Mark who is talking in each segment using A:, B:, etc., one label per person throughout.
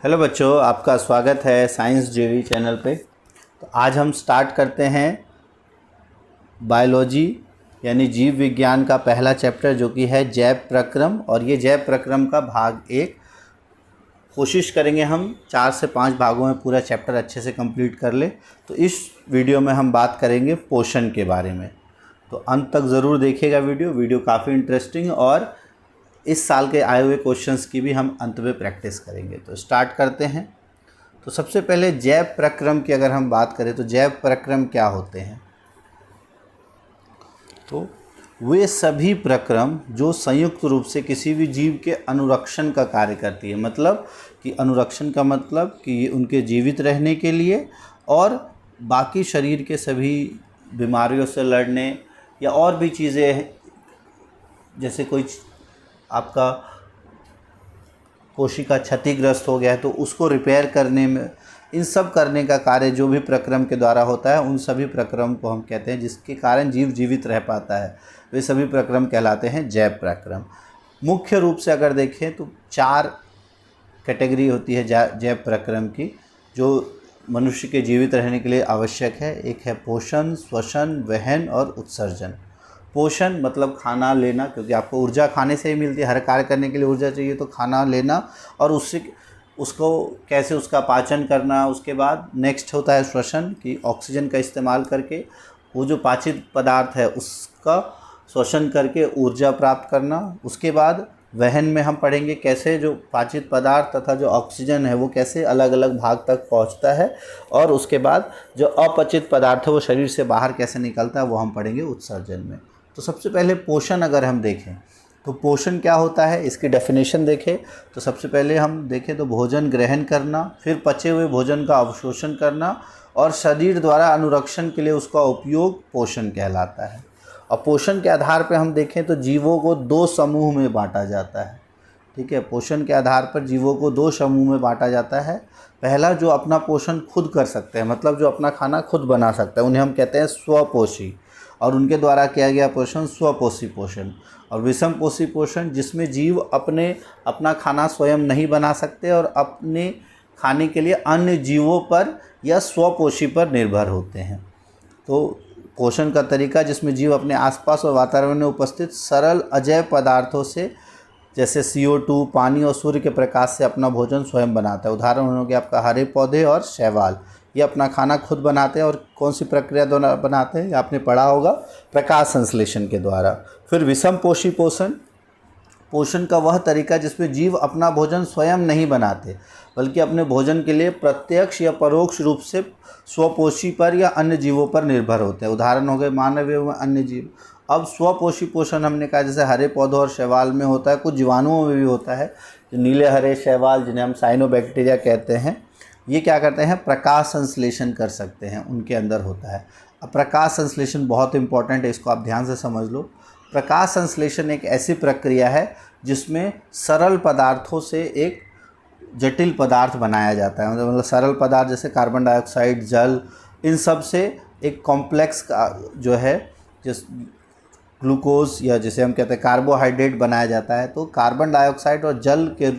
A: Hello बच्चों, आपका स्वागत है साइंस जेवी चैनल पे। तो आज हम स्टार्ट करते हैं बायोलॉजी यानी जीव विज्ञान का पहला चैप्टर जो कि है जैव प्रक्रम। और ये जैव प्रक्रम का भाग 1। कोशिश करेंगे हम 4 से 5 भागों में पूरा चैप्टर अच्छे से कंप्लीट कर ले। तो इस वीडियो में हम बात करेंगे पोषण के बारे में। तो अंत तक ज़रूर देखिएगा वीडियो काफ़ी इंटरेस्टिंग, और इस साल के आए हुए क्वेश्चंस की भी हम अंत में प्रैक्टिस करेंगे। तो स्टार्ट करते हैं। तो सबसे पहले जैव प्रक्रम की अगर हम बात करें तो जैव प्रक्रम क्या होते हैं? तो वे सभी प्रक्रम जो संयुक्त रूप से किसी भी जीव के अनुरक्षण का कार्य करती है। मतलब कि अनुरक्षण का मतलब कि उनके जीवित रहने के लिए और बाकी शरीर के सभी बीमारियों से लड़ने या और भी चीज़ें, जैसे कोई आपका कोशिका क्षतिग्रस्त हो गया है तो उसको रिपेयर करने में, इन सब करने का कार्य जो भी प्रक्रम के द्वारा होता है उन सभी प्रक्रम को हम कहते हैं, जिसके कारण जीव जीवित रह पाता है। वे सभी प्रक्रम कहलाते हैं जैव प्रक्रम। मुख्य रूप से अगर देखें तो 4 कैटेगरी होती है जैव प्रक्रम की, जो मनुष्य के जीवित रहने के लिए आवश्यक है। एक है पोषण, श्वसन, वहन और उत्सर्जन। पोषण मतलब खाना लेना, क्योंकि आपको ऊर्जा खाने से ही मिलती है। हर कार्य करने के लिए ऊर्जा चाहिए, तो खाना लेना और उससे उसको कैसे उसका पाचन करना। उसके बाद नेक्स्ट होता है श्वसन, कि ऑक्सीजन का इस्तेमाल करके वो जो पाचित पदार्थ है उसका श्वसन करके ऊर्जा प्राप्त करना। उसके बाद वहन में हम पढ़ेंगे कैसे जो पाचित पदार्थ तथा जो ऑक्सीजन है वो कैसे अलग अलग भाग तक पहुंचता है। और उसके बाद जो अपचित पदार्थ है वो शरीर से बाहर कैसे निकलता है वो हम पढ़ेंगे उत्सर्जन में। तो सबसे पहले पोषण अगर हम देखें तो पोषण क्या होता है, इसकी डेफिनेशन देखें तो सबसे पहले हम देखें तो भोजन ग्रहण करना, फिर पचे हुए भोजन का अवशोषण करना और शरीर द्वारा अनुरक्षण के लिए उसका उपयोग पोषण कहलाता है। और पोषण के आधार पर हम देखें तो जीवों को 2 समूह में बांटा जाता है। ठीक है, पोषण के आधार पर जीवों को 2 समूह में बांटा जाता है। पहला जो अपना पोषण खुद कर सकते हैं, मतलब जो अपना खाना खुद बना सकता है, उन्हें हम कहते हैं स्वपोषी, और उनके द्वारा किया गया पोषण स्वपोषी पोषण। और विषम पोषी पोषण जिसमें जीव अपना खाना स्वयं नहीं बना सकते और अपने खाने के लिए अन्य जीवों पर या स्वपोषी पर निर्भर होते हैं। तो पोषण का तरीका जिसमें जीव अपने आसपास और वातावरण में उपस्थित सरल अजैव पदार्थों से, जैसे CO2, पानी और सूर्य के प्रकाश से अपना भोजन स्वयं बनाता है। उदाहरण हो गया आपका हरे पौधे और शैवाल, ये अपना खाना खुद बनाते हैं। और कौन सी प्रक्रिया द्वारा बनाते हैं, आपने पढ़ा होगा, प्रकाश संश्लेषण के द्वारा। फिर विषम पोषी पोषण, पोषण का वह तरीका जिसमें जीव अपना भोजन स्वयं नहीं बनाते बल्कि अपने भोजन के लिए प्रत्यक्ष या परोक्ष रूप से स्वपोषी पर या अन्य जीवों पर निर्भर होते हैं। उदाहरण हो गए मानव एवं अन्य जीव। अब स्वपोषी पोषण हमने कहा जैसे हरे पौधों और शैवाल में होता है, कुछ जीवाणुओं में भी होता है। जो नीले हरे शैवाल जिन्हें हम साइनोबैक्टीरिया कहते हैं, ये क्या करते हैं, प्रकाश संश्लेषण कर सकते हैं, उनके अंदर होता है। अब प्रकाश संश्लेषण बहुत इंपॉर्टेंट है, इसको आप ध्यान से समझ लो। प्रकाश संश्लेषण एक ऐसी प्रक्रिया है जिसमें सरल पदार्थों से एक जटिल पदार्थ बनाया जाता है। मतलब सरल पदार्थ जैसे कार्बन डाइऑक्साइड, जल, इन सब से एक कॉम्प्लेक्स का जो है जिस ग्लूकोज या जिसे हम कहते हैं कार्बोहाइड्रेट बनाया जाता है। तो कार्बन डाइऑक्साइड और जल के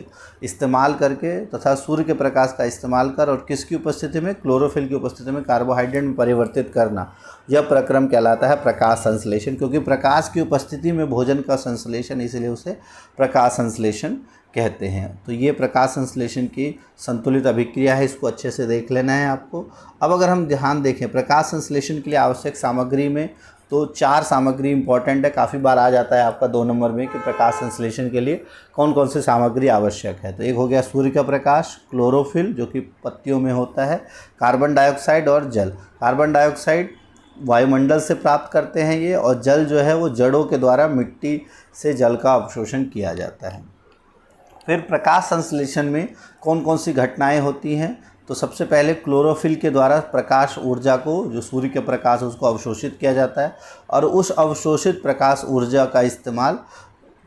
A: इस्तेमाल करके तथा सूर्य के प्रकाश का इस्तेमाल कर और किसकी उपस्थिति में, क्लोरोफिल की उपस्थिति में कार्बोहाइड्रेट में परिवर्तित करना, यह प्रक्रम कहलाता है प्रकाश संश्लेषण। क्योंकि प्रकाश की उपस्थिति में भोजन का संश्लेषण, इसलिए उसे प्रकाश संश्लेषण कहते हैं। तो ये प्रकाश संश्लेषण की संतुलित अभिक्रिया है, इसको अच्छे से देख लेना है आपको। अब अगर हम ध्यान देखें प्रकाश संश्लेषण के लिए आवश्यक सामग्री में, तो 4 सामग्री इंपॉर्टेंट है। काफ़ी बार आ जाता है आपका 2 नंबर में कि प्रकाश संश्लेषण के लिए कौन कौन सी सामग्री आवश्यक है। तो एक हो गया सूर्य का प्रकाश, क्लोरोफिल जो कि पत्तियों में होता है, कार्बन डाइऑक्साइड और जल। कार्बन डाइऑक्साइड वायुमंडल से प्राप्त करते हैं ये, और जल जो है वो जड़ों के द्वारा मिट्टी से जल का अवशोषण किया जाता है। फिर प्रकाश संश्लेषण में कौन कौन सी घटनाएं होती हैं, तो सबसे पहले क्लोरोफिल के द्वारा प्रकाश ऊर्जा को, जो सूर्य के प्रकाश उसको अवशोषित किया जाता है, और उस अवशोषित प्रकाश ऊर्जा का इस्तेमाल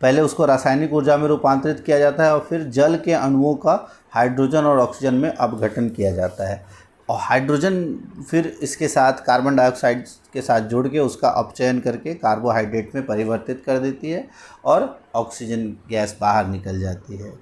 A: पहले उसको रासायनिक ऊर्जा में रूपांतरित किया जाता है और फिर जल के अणुओं का हाइड्रोजन और ऑक्सीजन में अपघटन किया जाता है। और हाइड्रोजन फिर इसके साथ कार्बन डाइऑक्साइड के साथ जुड़ के उसका अपचयन करके कार्बोहाइड्रेट में परिवर्तित कर देती है और ऑक्सीजन गैस बाहर निकल जाती है।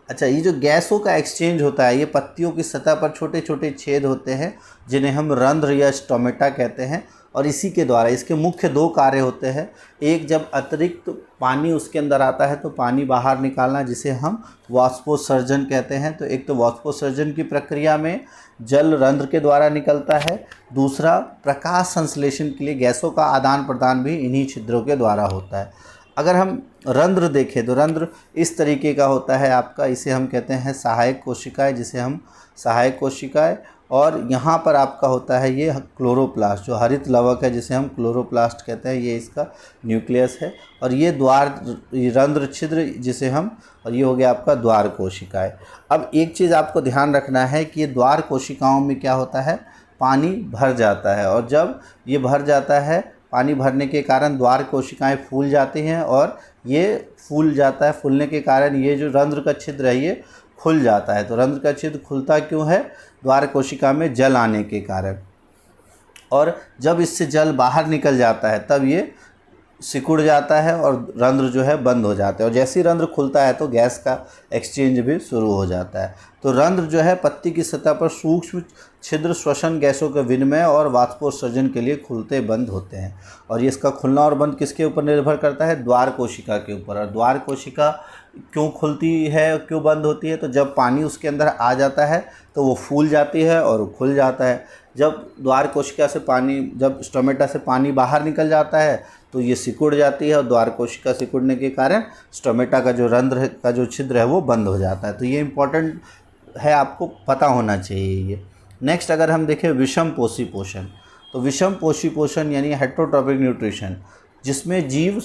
A: अच्छा, ये जो गैसों का एक्सचेंज होता है, ये पत्तियों की सतह पर छोटे छोटे छेद होते हैं जिन्हें हम रंध्र या स्टोमेटा कहते हैं। और इसी के द्वारा इसके मुख्य दो कार्य होते हैं। एक, जब अतिरिक्त पानी उसके अंदर आता है तो पानी बाहर निकालना, जिसे हम वाष्पोत्सर्जन कहते हैं। तो एक तो वाष्पोत्सर्जन की प्रक्रिया में जल रंध्र के द्वारा निकलता है। दूसरा, प्रकाश संश्लेषण के लिए गैसों का आदान प्रदान भी इन्हीं छिद्रों के द्वारा होता है। अगर हम रंध्र देखें तो रंध्र इस तरीके का होता है आपका, इसे हम कहते हैं सहायक कोशिकाएं, जिसे हम सहायक कोशिकाएं। और यहाँ पर आपका होता है ये क्लोरोप्लास्ट, जो हरित लवक है जिसे हम क्लोरोप्लास्ट कहते हैं, ये इसका न्यूक्लियस है। और ये रंध्र छिद्र जिसे हम, और ये हो गया आपका द्वार कोशिकाएं। अब एक चीज़ आपको ध्यान रखना है कि ये द्वार कोशिकाओं में क्या होता है, पानी भर जाता है। और जब ये भर जाता है, पानी भरने के कारण द्वार कोशिकाएं फूल जाती हैं, और ये फूल जाता है, फूलने के कारण ये जो रंध्र का छिद्र है ये खुल जाता है। तो रंध्र का छिद्र खुलता क्यों है, द्वार कोशिका में जल आने के कारण। और जब इससे जल बाहर निकल जाता है तब ये सिकुड़ जाता है और रंध्र जो है बंद हो जाता है। और जैसे ही रंध्र खुलता है तो गैस का एक्सचेंज भी शुरू हो जाता है। तो रंध्र जो है पत्ती की सतह पर सूक्ष्म छिद्र श्वसन गैसों के विनिमय और वाष्पोत्सर्जन के लिए खुलते बंद होते हैं। और ये इसका खुलना और बंद किसके ऊपर निर्भर करता है, द्वार कोशिका के ऊपर। और द्वार कोशिका क्यों खुलती है, क्यों बंद होती है, तो जब पानी उसके अंदर आ जाता है तो वो फूल जाती है और खुल जाता है। जब द्वार कोशिका से पानी, जब स्टोमेटा से पानी बाहर निकल जाता है तो ये सिकुड़ जाती है, और द्वार कोशिका सिकुड़ने के कारण स्टोमेटा का जो रंध्र का जो छिद्र है वो बंद हो जाता है। तो ये इम्पॉर्टेंट है, आपको पता होना चाहिए ये। नेक्स्ट, अगर हम देखें विषम पोषी पोषण, तो विषम पोषी पोषण यानी हेटेरोट्रॉपिक न्यूट्रिशन, जिसमें जीव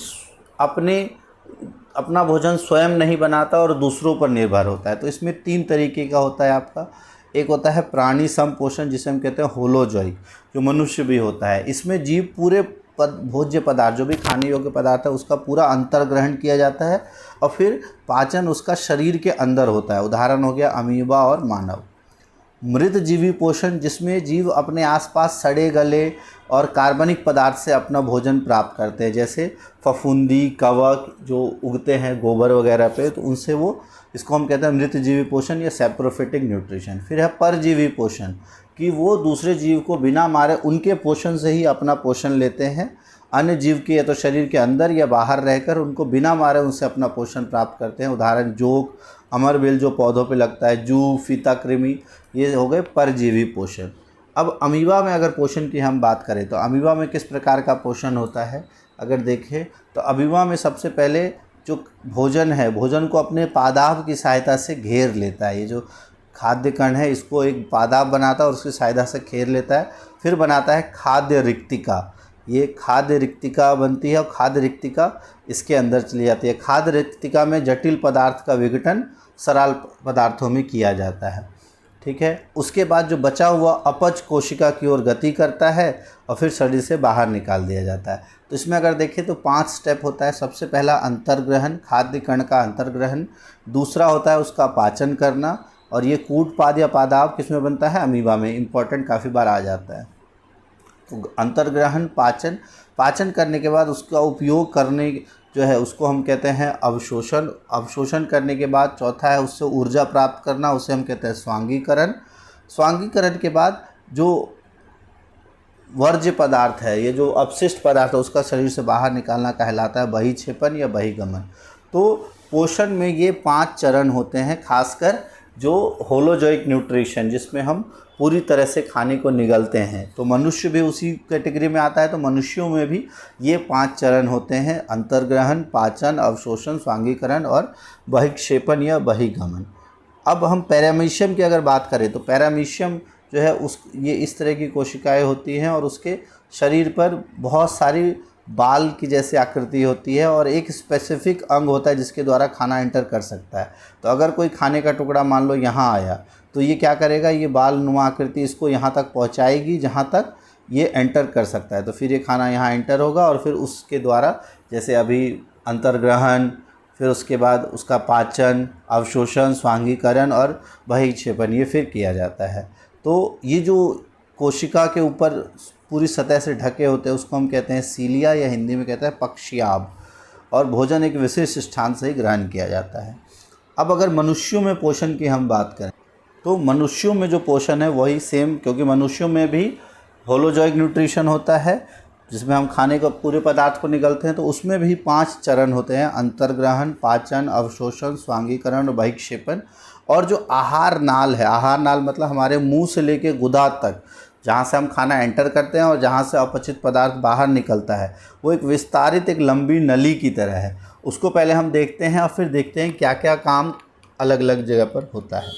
A: अपना भोजन स्वयं नहीं बनाता और दूसरों पर निर्भर होता है। तो इसमें 3 तरीके का होता है आपका। एक होता है प्राणी समपोषण, जिसे हम कहते हैं होलोजोइक, जो मनुष्य भी होता है। इसमें जीव पूरे भोज्य पदार्थ, जो भी खाने योग्य पदार्थ है, उसका पूरा अंतर्ग्रहण किया जाता है, और फिर पाचन उसका शरीर के अंदर होता है। उदाहरण हो गया अमीबा और मानव। मृत जीवी पोषण, जिसमें जीव अपने आसपास सड़े गले और कार्बनिक पदार्थ से अपना भोजन प्राप्त करते हैं, जैसे फफूंदी, कवक जो उगते हैं गोबर वगैरह पे, तो उनसे वो, इसको हम कहते हैं मृत जीवी पोषण या सैप्रोफिटिक न्यूट्रिशन। फिर है परजीवी पोषण, कि वो दूसरे जीव को बिना मारे उनके पोषण से ही अपना पोषण लेते हैं। अन्य जीव के या तो शरीर के अंदर या बाहर रहकर उनको बिना मारे उनसे अपना पोषण प्राप्त करते हैं। उदाहरण जोंक, अमरबेल जो पौधों पे लगता है, जू, फीता कृमि, ये हो गए परजीवी पोषण। अब अमीबा में अगर पोषण की हम बात करें तो अमीबा में किस प्रकार का पोषण होता है, अगर देखें तो अमीबा में सबसे पहले जो भोजन है, भोजन को अपने पादाप की सहायता से घेर लेता है। ये जो खाद्य कण है इसको एक पादाप बनाता है और उसकी सहायता से घेर लेता है। फिर बनाता है खाद्य रिक्तिका, ये खाद्य रिक्तिका बनती है, और खाद्य रिक्तिका इसके अंदर चली जाती है। खाद्य रिक्तिका में जटिल पदार्थ का विघटन सरल पदार्थों में किया जाता है, ठीक है। उसके बाद जो बचा हुआ अपच कोशिका की ओर गति करता है और फिर शरीर से बाहर निकाल दिया जाता है। तो इसमें अगर देखें तो 5 स्टेप होता है। सबसे पहला अंतर्ग्रहण, खाद्य कण का अंतर्ग्रहण। दूसरा होता है उसका पाचन करना, और ये कूटपाद या पादाप किस में बनता है, अमीबा में। इम्पॉर्टेंट काफ़ी बार आ जाता है। तो अंतर्ग्रहण, पाचन, पाचन करने के बाद उसका उपयोग करने जो है उसको हम कहते हैं अवशोषण। अवशोषण करने के बाद चौथा है उससे ऊर्जा प्राप्त करना, उसे हम कहते हैं स्वांगीकरण। स्वांगीकरण के बाद जो वर्ज्य पदार्थ है, ये जो अपशिष्ट पदार्थ है, उसका शरीर से बाहर निकालना कहलाता है बहिक्षेपण या बहिगमन। तो पोषण में ये 5 चरण होते हैं, खासकर जो होलोजोइक न्यूट्रिशन, जिसमें हम पूरी तरह से खाने को निगलते हैं। तो मनुष्य भी उसी कैटेगरी में आता है। तो मनुष्यों में भी ये 5 चरण होते हैं, अंतर्ग्रहण, पाचन, अवशोषण, स्वांगीकरण और बहिक्षेपण या बहिगमन। अब हम पैरामीशियम की अगर बात करें तो पैरामीशियम जो है ये इस तरह की कोशिकाएं होती हैं, और उसके शरीर पर बहुत सारी बाल की जैसे आकृति होती है, और एक स्पेसिफिक अंग होता है जिसके द्वारा खाना एंटर कर सकता है। तो अगर कोई खाने का टुकड़ा मान लो यहाँ आया, तो ये क्या करेगा, ये बाल नुमा आकृति इसको यहाँ तक पहुँचाएगी जहाँ तक ये एंटर कर सकता है। तो फिर ये खाना यहाँ एंटर होगा, और फिर उसके द्वारा जैसे अभी अंतर्ग्रहण, फिर उसके बाद उसका पाचन, अवशोषण, स्वांगीकरण और बहिक्षेपण ये फिर किया जाता है। तो ये जो कोशिका के ऊपर पूरी सतह से ढके होते हैं उसको हम कहते हैं सीलिया, या हिंदी में कहते हैं पक्षियाभ। और भोजन एक विशिष्ट स्थान से ही ग्रहण किया जाता है। अब अगर मनुष्यों में पोषण की हम बात करें तो मनुष्यों में जो पोषण है वही सेम, क्योंकि मनुष्यों में भी होलोजॉइक न्यूट्रिशन होता है जिसमें हम खाने को पूरे पदार्थ को निगलते हैं, तो उसमें भी 5 चरण होते हैं: अंतर्ग्रहण, पाचन, अवशोषण, स्वांगीकरण और बहिक्षेपण। और जो आहार नाल है, आहार नाल मतलब हमारे मुंह से लेके गुदा तक, जहाँ से हम खाना एंटर करते हैं और जहाँ से अपचित पदार्थ बाहर निकलता है, वो एक विस्तारित एक लंबी नली की तरह है। उसको पहले हम देखते हैं और फिर देखते हैं क्या क्या काम अलग अलग जगह पर होता है।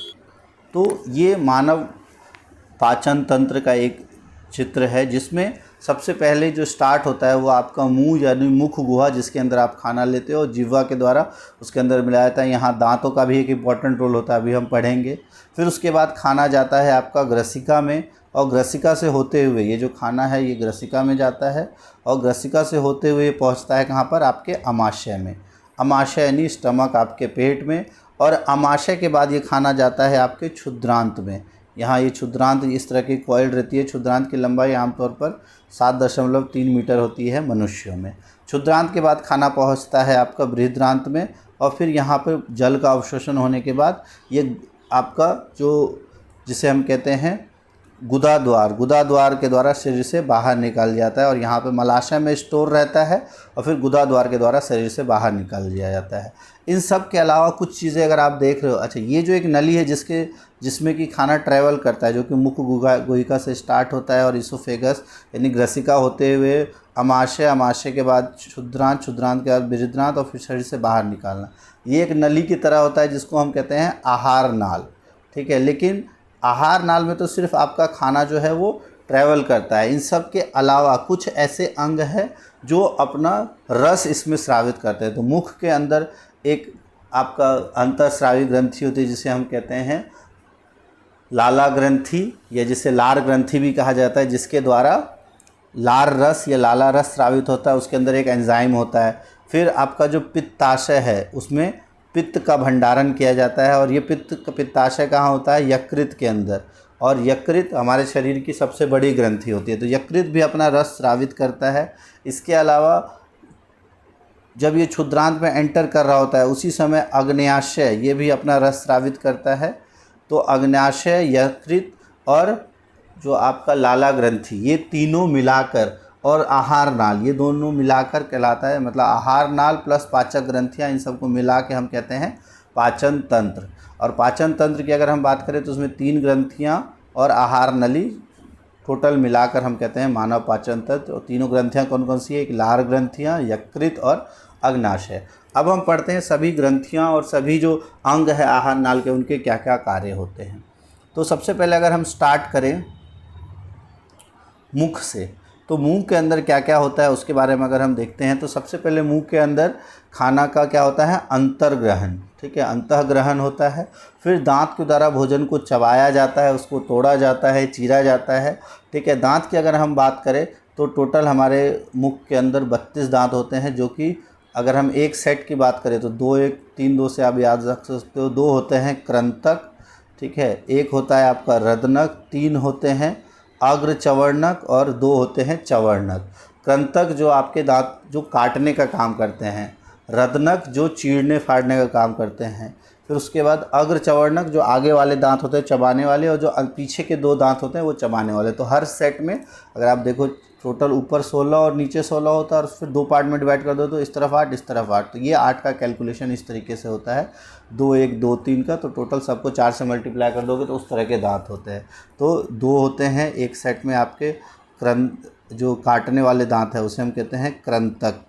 A: तो ये मानव पाचन तंत्र का एक चित्र है जिसमें सबसे पहले जो स्टार्ट होता है वो आपका मुंह यानी मुख गुहा, जिसके अंदर आप खाना लेते हो और जिह्वा के द्वारा उसके अंदर मिलाया जाता है। यहाँ दांतों का भी एक इम्पॉर्टेंट रोल होता है, अभी हम पढ़ेंगे। फिर उसके बाद खाना जाता है आपका ग्रसिका में, और ग्रसिका से होते हुए ये जो खाना है ये ग्रसिका में जाता है, और ग्रसिका से होते हुए पहुँचता है कहाँ पर, आपके अमाशय में। अमाशय यानी स्टमक, आपके पेट में। और अमाशय के बाद ये खाना जाता है आपके क्षुद्रांत में। यहाँ ये क्षुद्रांत इस तरह की कॉइल रहती है। क्षुद्रांत की लंबाई आमतौर पर 7.3 मीटर होती है मनुष्यों में। क्षुद्रांत के बाद खाना पहुँचता है आपका बृहद्रांत में, और फिर यहाँ पर जल का अवशोषण होने के बाद ये आपका जो जिसे हम कहते हैं गुदाद्वार के द्वारा शरीर से बाहर निकाल जाता है, और यहाँ पे मलाशय में स्टोर रहता है और फिर गुदाद्वार के द्वारा शरीर से बाहर निकाल दिया जाता है। इन सब के अलावा कुछ चीज़ें अगर आप देख रहे हो, अच्छा ये जो एक नली है जिसमें कि खाना ट्रैवल करता है, जो कि मुख गुहिका से स्टार्ट होता है और इसोफेगस यानी ग्रसिका होते हुए अमाशय के बाद क्षुद्रांत के बाद बृहद्रांत और फिर शरीर से बाहर निकालना, ये एक नली की तरह होता है जिसको हम कहते हैं आहार नाल। ठीक है, लेकिन आहार नाल में तो सिर्फ आपका खाना जो है वो ट्रैवल करता है। इन सब के अलावा कुछ ऐसे अंग हैं जो अपना रस इसमें स्रावित करते हैं। तो मुख के अंदर एक आपका अंतःस्रावी ग्रंथि होती है जिसे हम कहते हैं लाला ग्रंथि, या जिसे लार ग्रंथि भी कहा जाता है, जिसके द्वारा लार रस या लाला रस स्रावित होता है। उसके अंदर एक एंजाइम होता है। फिर आपका जो पित्ताशय है उसमें पित्त का भंडारण किया जाता है, और ये पित्ताशय कहाँ होता है, यकृत के अंदर। और यकृत हमारे शरीर की सबसे बड़ी ग्रंथि होती है, तो यकृत भी अपना रस स्रावित करता है। इसके अलावा जब ये क्षुद्रांत में एंटर कर रहा होता है उसी समय अग्न्याशय ये भी अपना रस स्रावित करता है। तो अग्न्याशय, यकृत और जो आपका लाला ग्रंथि, ये तीनों मिलाकर, और आहार नाल, ये दोनों मिलाकर कहलाता है। मतलब आहार नाल प्लस पाचक ग्रंथियाँ, इन सबको मिला के हम कहते हैं पाचन तंत्र। और पाचन तंत्र की अगर हम बात करें तो उसमें 3 ग्रंथियाँ और आहार नली टोटल मिलाकर हम कहते हैं मानव पाचन तंत्र। और तीनों ग्रंथियाँ कौन कौन सी है, एक लार ग्रंथियाँ, यकृत और अग्न्याशय। अब हम पढ़ते हैं सभी ग्रंथियाँ और सभी जो अंग है आहार नाल के, उनके क्या क्या कार्य होते हैं। तो सबसे पहले अगर हम स्टार्ट करें मुख से, तो मुंह के अंदर क्या क्या होता है उसके बारे में अगर हम देखते हैं तो सबसे पहले मुंह के अंदर खाना का क्या होता है, अंतर्ग्रहण। ठीक है, अंतःग्रहण होता है। फिर दांत के द्वारा भोजन को चबाया जाता है, उसको तोड़ा जाता है, चीरा जाता है। ठीक है, दांत की अगर हम बात करें तो टोटल हमारे मुख के अंदर 32 दांत होते हैं, जो कि अगर हम एक सेट की बात करें तो 2 1 3 2 से आप याद रख सकते हो। 2 होते हैं कृंतक, ठीक है, 1 होता है आपका रदनक, 3 होते हैं अग्र चवर्णक और 2 होते हैं चवर्णक। कृंतक जो आपके दांत जो काटने का काम करते हैं, रदनक जो चीरने फाड़ने का काम करते हैं, फिर उसके बाद अग्र चवर्णक जो आगे वाले दांत होते हैं चबाने वाले, और जो पीछे के 2 दांत होते हैं वो चबाने वाले। तो हर सेट में अगर आप देखो टोटल ऊपर 16 और नीचे 16 होता है, और फिर 2 पार्ट में डिवाइड कर दो तो इस तरफ 8 इस तरफ 8। तो ये 8 का कैलकुलेशन इस तरीके से होता है, 2 1 2 3 का। तो टोटल सबको 4 से मल्टीप्लाई कर दोगे तो उस तरह के दांत होते हैं। तो 2 होते हैं एक सेट में आपके जो काटने वाले दांत है उसे हम कहते हैं कृंतक।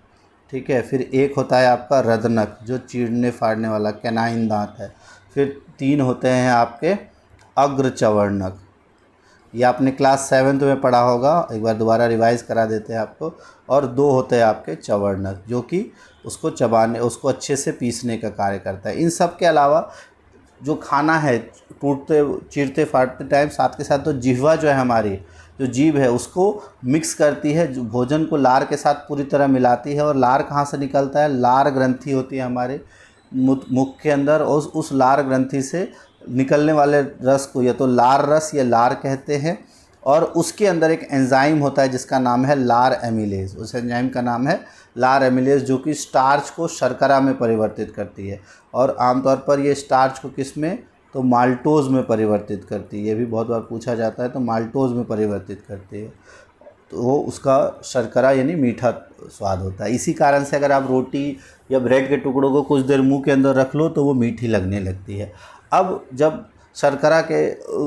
A: ठीक है, फिर 1 होता है आपका रदनक जो चीरने फाड़ने वाला कैनाइन दांत है। फिर 3 होते हैं आपके अग्र चवर्णक, ये आपने क्लास 7th में पढ़ा होगा, एक बार दोबारा रिवाइज करा देते हैं आपको। और 2 होते हैं आपके चवर्णक जो कि उसको चबाने, उसको अच्छे से पीसने का कार्य करता है। इन सब के अलावा जो खाना है टूटते चीरते फाड़ते टाइम साथ के साथ तो जिह्वा जो है हमारी जो जीभ है उसको मिक्स करती है, जो भोजन को लार के साथ पूरी तरह मिलाती है। और लार कहाँ से निकलता है, लार ग्रंथि होती है हमारे मुख के अंदर, और उस लार ग्रंथि से निकलने वाले रस को या तो लार रस या लार कहते हैं। और उसके अंदर एक एंजाइम होता है जिसका नाम है लार एमिलेज। उस एंजाइम का नाम है लार एमिलेज, जो कि स्टार्च को शर्करा में परिवर्तित करती है। और आमतौर पर ये स्टार्च को किस में, तो माल्टोज में परिवर्तित करती है। ये भी बहुत बार पूछा जाता है, तो माल्टोज में परिवर्तित करती है, तो वो उसका शर्करा यानी मीठा स्वाद होता है। इसी कारण से अगर आप रोटी या ब्रेड के टुकड़ों को कुछ देर मुंह के अंदर रख लो तो वो मीठी लगने लगती है। अब जब शर्करा के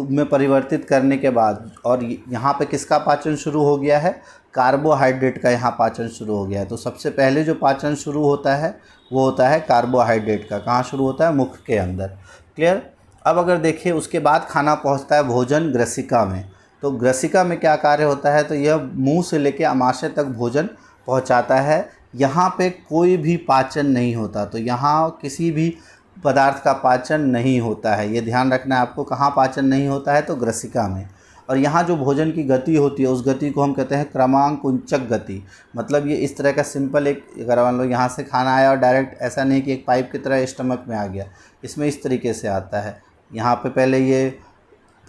A: में परिवर्तित करने के बाद और यहाँ पे किसका पाचन शुरू हो गया है, कार्बोहाइड्रेट का यहाँ पाचन शुरू हो गया है। तो सबसे पहले जो पाचन शुरू होता है वो होता है कार्बोहाइड्रेट का। कहाँ शुरू होता है, मुख के अंदर। क्लियर। अब अगर देखिए उसके बाद खाना पहुँचता है भोजन ग्रसिका में। तो ग्रसिका में क्या कार्य होता है, तो यह मुंह से लेकर आमाशय तक भोजन पहुंचाता है। यहाँ पे कोई भी पाचन नहीं होता, तो यहाँ किसी भी पदार्थ का पाचन नहीं होता है। ये ध्यान रखना है आपको, कहाँ पाचन नहीं होता है, तो ग्रसिका में। और यहाँ जो भोजन की गति होती है उस गति को हम कहते हैं क्रमांकुंचक गति। मतलब ये इस तरह का सिंपल, एक अगर मान लो यहाँ से खाना आया और डायरेक्ट ऐसा नहीं कि एक पाइप की तरह स्टमक में आ गया, इसमें इस तरीके से आता है। यहाँ पे पहले ये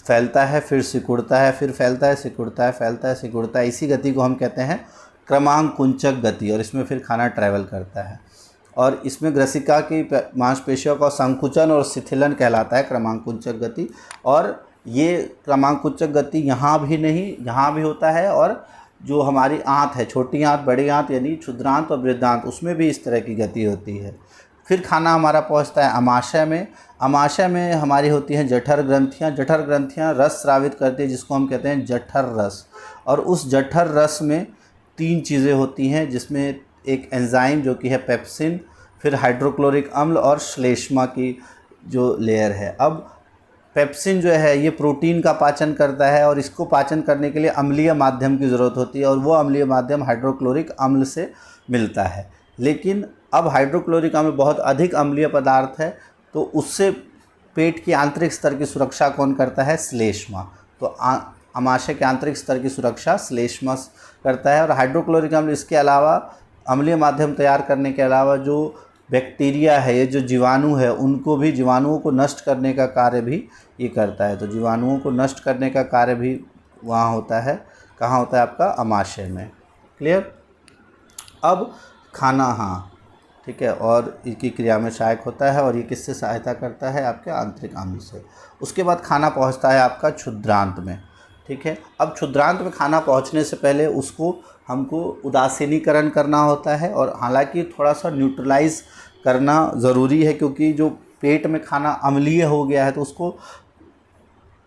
A: फैलता है, फिर सिकुड़ता है, फिर फैलता है, सिकुड़ता है, फैलता है, सिकुड़ता है। इसी गति को हम कहते हैं क्रमांकुंचक गति, और इसमें फिर खाना ट्रैवल करता है। और इसमें ग्रसिका की मांसपेशियों का संकुचन और शिथिलन कहलाता है क्रमांकुंचक गति। और ये क्रमांकुंचक गति यहाँ भी नहीं, यहाँ भी होता है, और जो हमारी आंत है, छोटी आंत, बड़ी आंत यानी क्षुद्रांत और बृहदांत, उसमें भी इस तरह की गति होती है। फिर खाना हमारा पहुंचता है अमाशय में। अमाशय में हमारी होती हैं जठर ग्रंथियां। जठर ग्रंथियां रस स्रावित करती है जिसको हम कहते हैं जठर रस। और उस जठर रस में 3 चीज़ें होती हैं, जिसमें एक एंजाइम जो कि है पेप्सिन, फिर हाइड्रोक्लोरिक अम्ल और श्लेष्मा की जो लेयर है। अब पेप्सिन जो है ये प्रोटीन का पाचन करता है, और इसको पाचन करने के लिए अम्लीय माध्यम की ज़रूरत होती है, और वो अम्लीय माध्यम हाइड्रोक्लोरिक अम्ल से मिलता है। लेकिन अब हाइड्रोक्लोरिक अम्ल बहुत अधिक अम्लीय पदार्थ है, तो उससे पेट की आंतरिक स्तर की सुरक्षा कौन करता है, श्लेष्मा। तो आमाशय के आंतरिक स्तर की सुरक्षा श्लेष्मा करता है। और हाइड्रोक्लोरिक अम्ल इसके अलावा अम्लीय माध्यम तैयार करने के अलावा जो बैक्टीरिया है, ये जो जीवाणु है, उनको भी, जीवाणुओं को नष्ट करने का कार्य भी ये करता है। तो जीवाणुओं को नष्ट करने का कार्य भी वहाँ होता है। कहाँ होता है, आपका अमाशय में। क्लियर। अब खाना, हाँ ठीक है, और इसकी क्रिया में सहायक होता है, और ये किससे सहायता करता है, आपके आंतरिक अम्ल से। उसके बाद खाना पहुंचता है आपका क्षुद्रांत में। ठीक है। अब क्षुद्रांत में खाना पहुंचने से पहले उसको हमको उदासीनीकरण करना होता है, और हालांकि थोड़ा सा न्यूट्रलाइज करना ज़रूरी है, क्योंकि जो पेट में खाना अम्लीय हो गया है तो उसको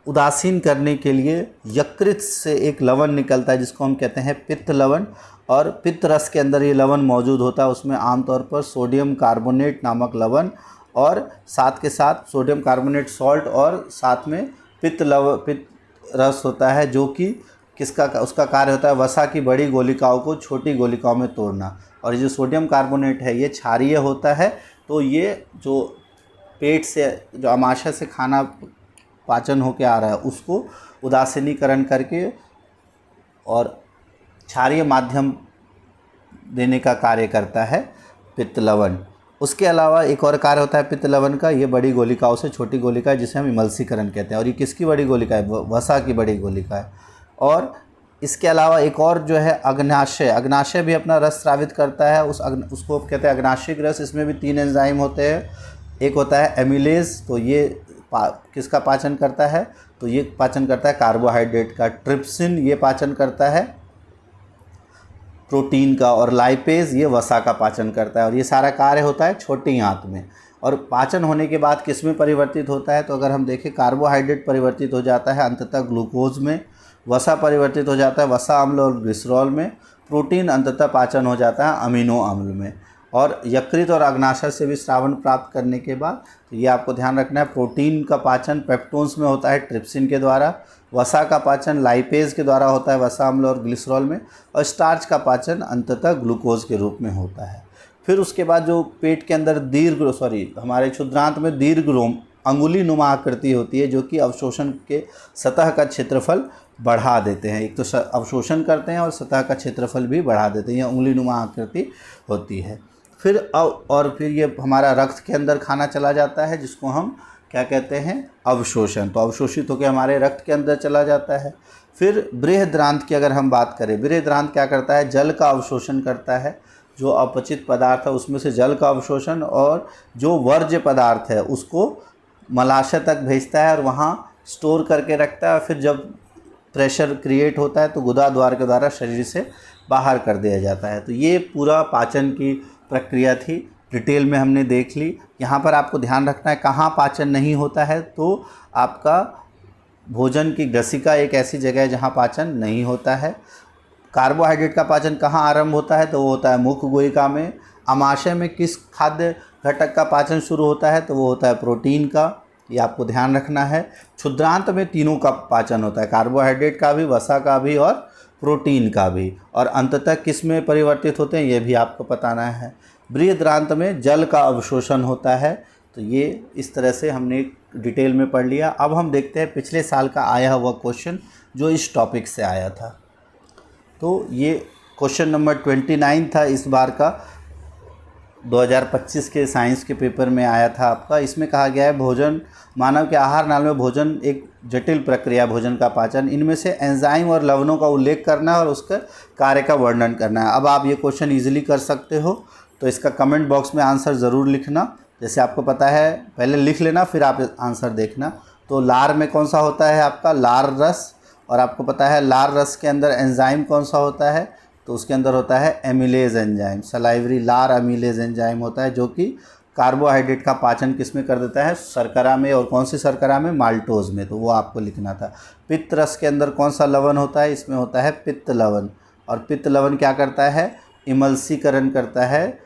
A: उदासीन करने के लिए यकृत से एक लवण निकलता है जिसको हम कहते हैं पित्त लवण। और पित्त रस के अंदर ये लवण मौजूद होता है। उसमें आमतौर पर सोडियम कार्बोनेट नामक लवण, और साथ के साथ सोडियम कार्बोनेट सॉल्ट, और साथ में पित्त रस होता है, जो कि किसका, उसका कार्य होता है वसा की बड़ी गोलिकाओं को छोटी गोलिकाओं में तोड़ना। और ये जो सोडियम कार्बोनेट है ये क्षारीय होता है, तो ये जो पेट से, जो आमाशय से खाना पाचन होकर आ रहा है उसको उदासीनीकरण करके और क्षारीय माध्यम देने का कार्य करता है पित्त लवण। उसके अलावा एक और कार्य होता है पित्त लवण का, ये बड़ी गोलिकाओं से छोटी गोलिका है जिसे हम इमल्सीकरण कहते हैं। और ये किसकी बड़ी गोलिका है, वसा की बड़ी गोलिका है। और इसके अलावा एक और जो है अग्नाशय, अग्नाशय भी अपना रस स्रावित करता है। उसको कहते हैं अग्नाशिक रस। इसमें भी 3 एंजाइम होते हैं। एक होता है एमिलेज, तो ये किसका पाचन करता है, तो ये पाचन करता है कार्बोहाइड्रेट का। ट्रिप्सिन ये पाचन करता है प्रोटीन का, और लाइपेज ये वसा का पाचन करता है। और ये सारा कार्य होता है छोटी आंत में। और पाचन होने के बाद किस में परिवर्तित होता है, तो अगर हम देखें कार्बोहाइड्रेट परिवर्तित हो जाता है अंततः ग्लूकोज में, वसा परिवर्तित हो जाता है वसा अम्ल और ग्लिसरॉल में, प्रोटीन अंततः पाचन हो जाता है अमीनो अम्ल में। और यकृत और अग्नाशय से भी स्रावन प्राप्त करने के बाद, तो ये आपको ध्यान रखना है, प्रोटीन का पाचन पेप्टोन्स में होता है ट्रिप्सिन के द्वारा, वसा का पाचन लाइपेज के द्वारा होता है वसा अम्ल और ग्लिसरॉल में, और स्टार्च का पाचन अंततः ग्लूकोज के रूप में होता है। फिर उसके बाद जो पेट के अंदर हमारे क्षुद्रांत में दीर्घ अंगुली नुमा आकृति होती है, जो कि अवशोषण के सतह का क्षेत्रफल बढ़ा देते हैं। एक तो अवशोषण करते हैं और सतह का क्षेत्रफल भी बढ़ा देते हैं, ये उंगली नुमा आकृति होती है। फिर ये हमारा रक्त के अंदर खाना चला जाता है, जिसको हम क्या कहते हैं, अवशोषण। तो अवशोषित होकर हमारे रक्त के अंदर चला जाता है। फिर बृहद्रांत की अगर हम बात करें, बृहद्रांत क्या करता है, जल का अवशोषण करता है। जो अपचित पदार्थ है उसमें से जल का अवशोषण, और जो वर्ज्य पदार्थ है उसको मलाशय तक भेजता है और वहाँ स्टोर करके रखता है। फिर जब प्रेशर क्रिएट होता है तो गुदा द्वार के द्वारा शरीर से बाहर कर दिया जाता है। तो ये पूरा पाचन की प्रक्रिया थी, डिटेल में हमने देख ली। यहाँ पर आपको ध्यान रखना है कहाँ पाचन नहीं होता है, तो आपका भोजन की ग्रसिका एक ऐसी जगह है जहाँ पाचन नहीं होता है। कार्बोहाइड्रेट का पाचन कहाँ आरंभ होता है, तो वो होता है मुख गुहिका में। आमाशय में किस खाद्य घटक का पाचन शुरू होता है, तो वो होता है प्रोटीन का, ये आपको ध्यान रखना है। क्षुद्रांत में तीनों का पाचन होता है, कार्बोहाइड्रेट का भी, वसा का भी और प्रोटीन का भी। और अंततः किस में परिवर्तित होते हैं ये भी आपको बताना है। बृहद्रांत में जल का अवशोषण होता है। तो ये इस तरह से हमने डिटेल में पढ़ लिया। अब हम देखते हैं पिछले साल का आया हुआ क्वेश्चन जो इस टॉपिक से आया था। तो ये क्वेश्चन नंबर 29 था इस बार का, 2025 के साइंस के पेपर में आया था आपका। इसमें कहा गया है भोजन, मानव के आहार नाल में भोजन एक जटिल प्रक्रिया, भोजन का पाचन, इनमें से एंजाइम और लवणों का उल्लेख करना है और उसके कार्य का वर्णन करना है। अब आप ये क्वेश्चन इजीली कर सकते हो, तो इसका कमेंट बॉक्स में आंसर ज़रूर लिखना। जैसे आपको पता है, पहले लिख लेना फिर आप आंसर देखना। तो लार में कौन सा होता है आपका, लार रस, और आपको पता है लार रस के अंदर एंजाइम कौन सा होता है, तो उसके अंदर होता है एमिलेज एंजाइम, सलाइवरी लार एमिलेज एंजाइम होता है, जो कि कार्बोहाइड्रेट का पाचन किस में कर देता है, शर्करा में। और कौन सी शर्करा में, माल्टोज में, तो वो आपको लिखना था। पित्त रस के अंदर कौन सा लवण होता है, इसमें होता है पित्त लवण। और पित्त लवण क्या करता है, इमल्सीकरण करता है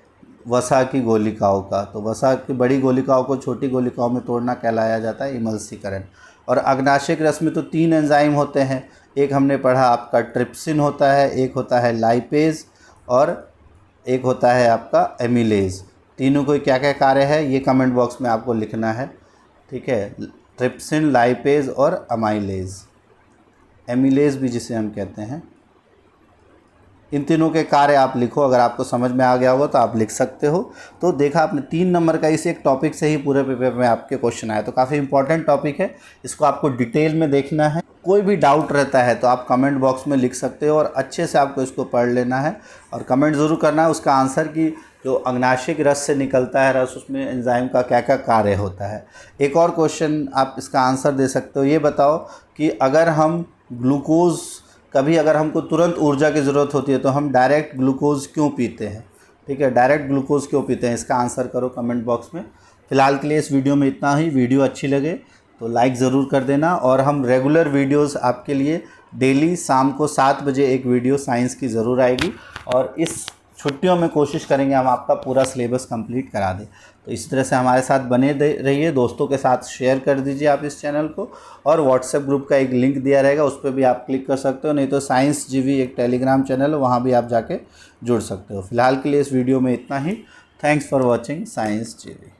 A: वसा की गोलिकाओं का। तो वसा की बड़ी गोलिकाओं को छोटी गोलिकाओं में तोड़ना कहलाया जाता है इमल्सीकरण। और अग्नाशय रस में तो 3 एंजाइम होते हैं। एक हमने पढ़ा आपका ट्रिप्सिन होता है, एक होता है लाइपेज, और एक होता है आपका एमिलेज। तीनों को क्या क्या कार्य है ये कमेंट बॉक्स में आपको लिखना है, ठीक है। ट्रिप्सिन, लाइपेज और अमाइलेज, एमिलेज भी जिसे हम कहते हैं, इन तीनों के कार्य आप लिखो। अगर आपको समझ में आ गया होगा तो आप लिख सकते हो। तो देखा आपने 3 नंबर का इस एक टॉपिक से ही पूरे पेपर में आपके क्वेश्चन आए, तो काफ़ी इंपॉर्टेंट टॉपिक है, इसको आपको डिटेल में देखना है। कोई भी डाउट रहता है तो आप कमेंट बॉक्स में लिख सकते हो, और अच्छे से आपको इसको पढ़ लेना है और कमेंट ज़रूर करना है उसका आंसर की जो अग्नाशयिक रस से निकलता है रस, उसमें एंजाइम का क्या क्या कार्य होता है। एक और क्वेश्चन आप इसका आंसर दे सकते हो, ये बताओ कि अगर हम ग्लूकोज, कभी अगर हमको तुरंत ऊर्जा की ज़रूरत होती है तो हम डायरेक्ट ग्लूकोज क्यों पीते हैं, ठीक है, डायरेक्ट ग्लूकोज क्यों पीते हैं, इसका आंसर करो कमेंट बॉक्स में। फ़िलहाल के लिए इस वीडियो में इतना ही। वीडियो अच्छी लगे तो लाइक ज़रूर कर देना, और हम रेगुलर वीडियोस आपके लिए डेली शाम को 7 बजे एक वीडियो साइंस की ज़रूर आएगी, और इस छुट्टियों में कोशिश करेंगे हम आपका पूरा सिलेबस कंप्लीट करा दें। तो इस तरह से हमारे साथ बने रहिए, दोस्तों के साथ शेयर कर दीजिए आप इस चैनल को, और व्हाट्सएप ग्रुप का एक लिंक दिया रहेगा उस पर भी आप क्लिक कर सकते हो, नहीं तो साइंस जीवी एक टेलीग्राम चैनल है, वहाँ भी आप जाके जुड़ सकते हो। फिलहाल के लिए इस वीडियो में इतना ही। थैंक्स फॉर वॉचिंग साइंस जीवी।